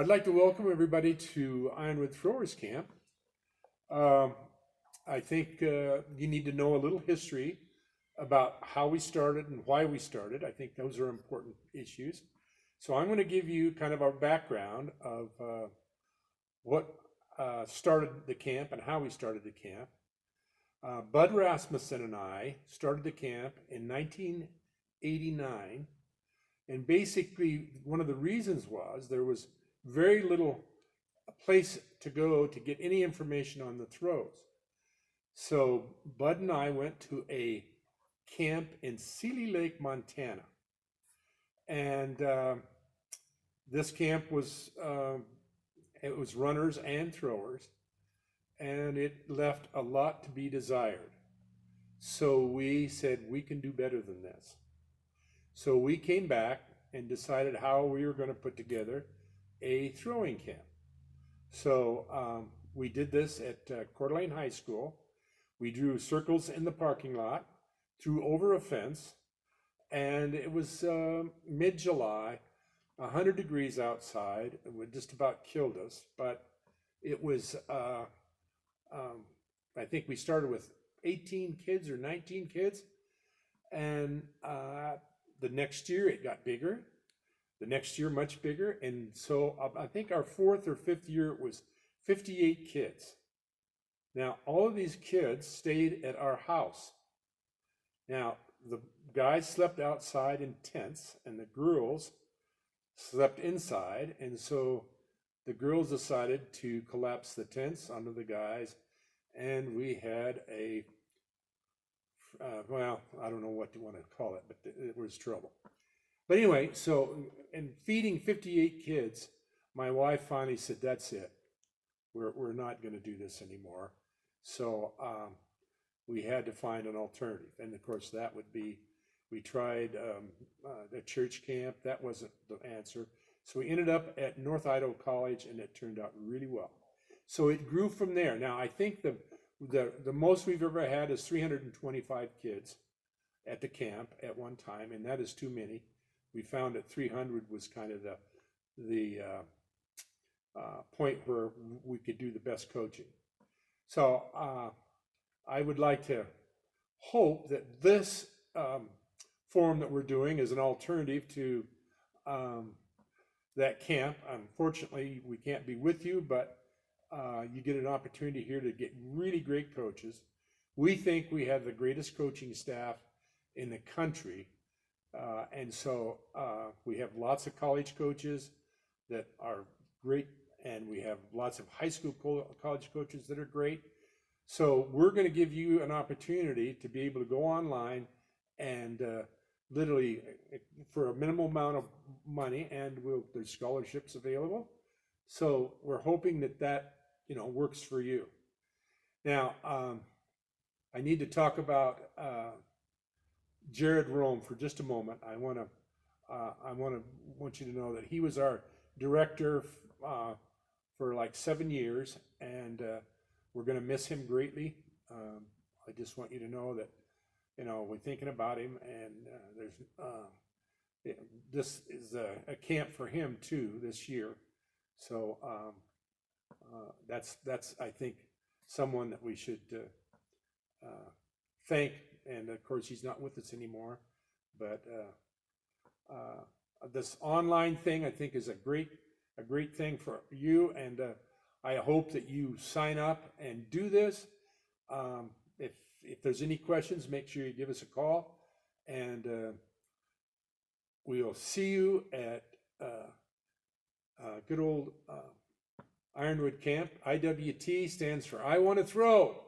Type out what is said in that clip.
I'd like to welcome everybody to Ironwood Throwers Camp. Um, I think you need to know a little history about how we started and why we started. I think those are important issues. So I'm going to give you kind of our background of what started the camp and how we started the camp. Bud Rasmussen and I started the camp in 1989. And basically, one of the reasons was there was very little place to go to get any information on the throws. So Bud and I went to a camp in Seeley Lake, Montana. And this camp was, it was runners and throwers, and it left a lot to be desired. So we said, we can do better than this. So we came back and decided how we were going to put together a throwing camp. So we did this at Coeur d'Alene High School. We drew circles in the parking lot, threw over a fence, and it was mid-July, 100 degrees outside. It would just about killed us, but it was, I think we started with 18 kids or 19 kids, and the next year it got bigger. The next year, much bigger. And so I think our fourth or fifth year, it was 58 kids. Now, all of these kids stayed at our house. Now, the guys slept outside in tents, and the girls slept inside. And so the girls decided to collapse the tents onto the guys, and we had a, well, I don't know what you want to call it, but it was trouble. But anyway, so in feeding 58 kids, my wife finally said, that's it. We're not going to do this anymore. So we had to find an alternative. And of course, that would be, we tried a church camp. That wasn't the answer. So we ended up at North Idaho College, and it turned out really well. So it grew from there. Now, I think the most we've ever had is 325 kids at the camp at one time, and that is too many. We found that 300 was kind of the point where we could do the best coaching. So I would like to hope that this forum that we're doing is an alternative to that camp. Unfortunately, we can't be with you, but you get an opportunity here to get really great coaches. We think we have the greatest coaching staff in the country. And so we have lots of college coaches that are great, and we have lots of high school college coaches that are great. So we're going to give you an opportunity to be able to go online and literally for a minimal amount of money, and there's scholarships available. So we're hoping that works for you. Now, I need to talk about Jared Rome for just a moment. I want you to know that he was our director for like 7 years, and we're going to miss him greatly. I just want you to know that we're thinking about him, and this is a camp for him too this year. So that's I think someone that we should thank. And of course, he's not with us anymore. But this online thing, I think, is a great thing for you. And I hope that you sign up and do this. If there's any questions, make sure you give us a call. And we'll see you at good old Ironwood Camp. IWT stands for I Want to Throw.